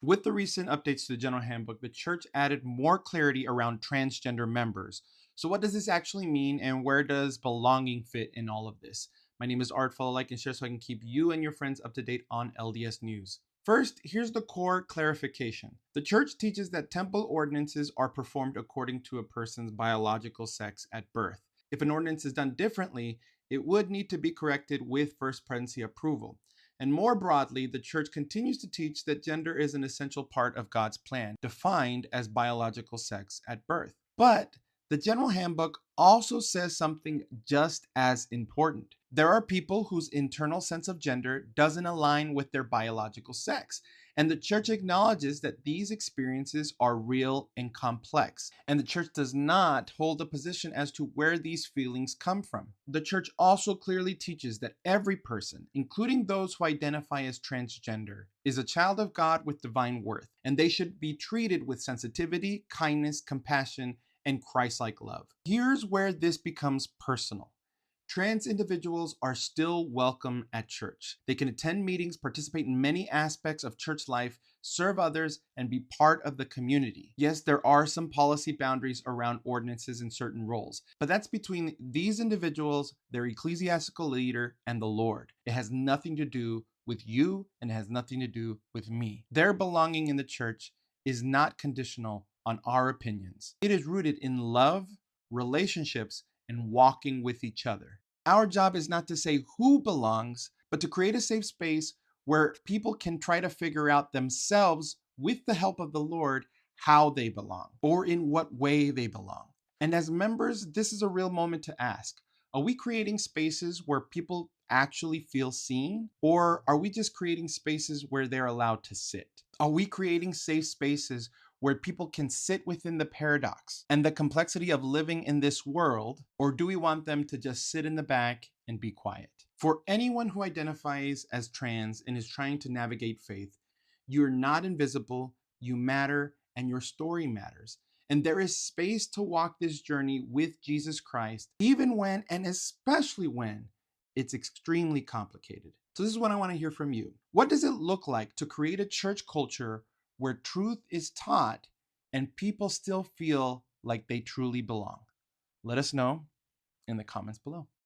With the recent updates to the General Handbook, the church added more clarity around transgender members. So, what does this actually mean, and where does belonging fit in all of this? My name is Art. Follow, like, and share so I can keep you and your friends up to date on LDS news. First, here's the core clarification. The church teaches that temple ordinances are performed according to a person's biological sex at birth. If an ordinance is done differently, it would need to be corrected with first pregnancy approval. And more broadly, the church continues to teach that gender is an essential part of God's plan, defined as biological sex at birth. But the General Handbook also says something just as important. There are people whose internal sense of gender doesn't align with their biological sex, and the church acknowledges that these experiences are real and complex. And the church does not hold a position as to where these feelings come from. The church also clearly teaches that every person, including those who identify as transgender, is a child of God with divine worth, and they should be treated with sensitivity, kindness, compassion, and Christ-like love. Here's where this becomes personal. Trans individuals are still welcome at church. They can attend meetings, participate in many aspects of church life, serve others, and be part of the community. Yes, there are some policy boundaries around ordinances and certain roles, but that's between these individuals, their ecclesiastical leader, and the Lord. It has nothing to do with you, and it has nothing to do with me. Their belonging in the church is not conditional on our opinions. It is rooted in love, relationships, and walking with each other. Our job is not to say who belongs, but to create a safe space where people can try to figure out themselves, with the help of the Lord, how they belong or in what way they belong. And as members, this is a real moment to ask, are we creating spaces where people actually feel seen? Or are we just creating spaces where they're allowed to sit? Are we creating safe spaces where people can sit within the paradox and the complexity of living in this world? Or do we want them to just sit in the back and be quiet? For anyone who identifies as trans and is trying to navigate faith, you're not invisible, you matter, and your story matters. And there is space to walk this journey with Jesus Christ, even when, and especially when, it's extremely complicated. So, this is what I want to hear from you. What does it look like to create a church culture where truth is taught and people still feel like they truly belong? Let us know in the comments below.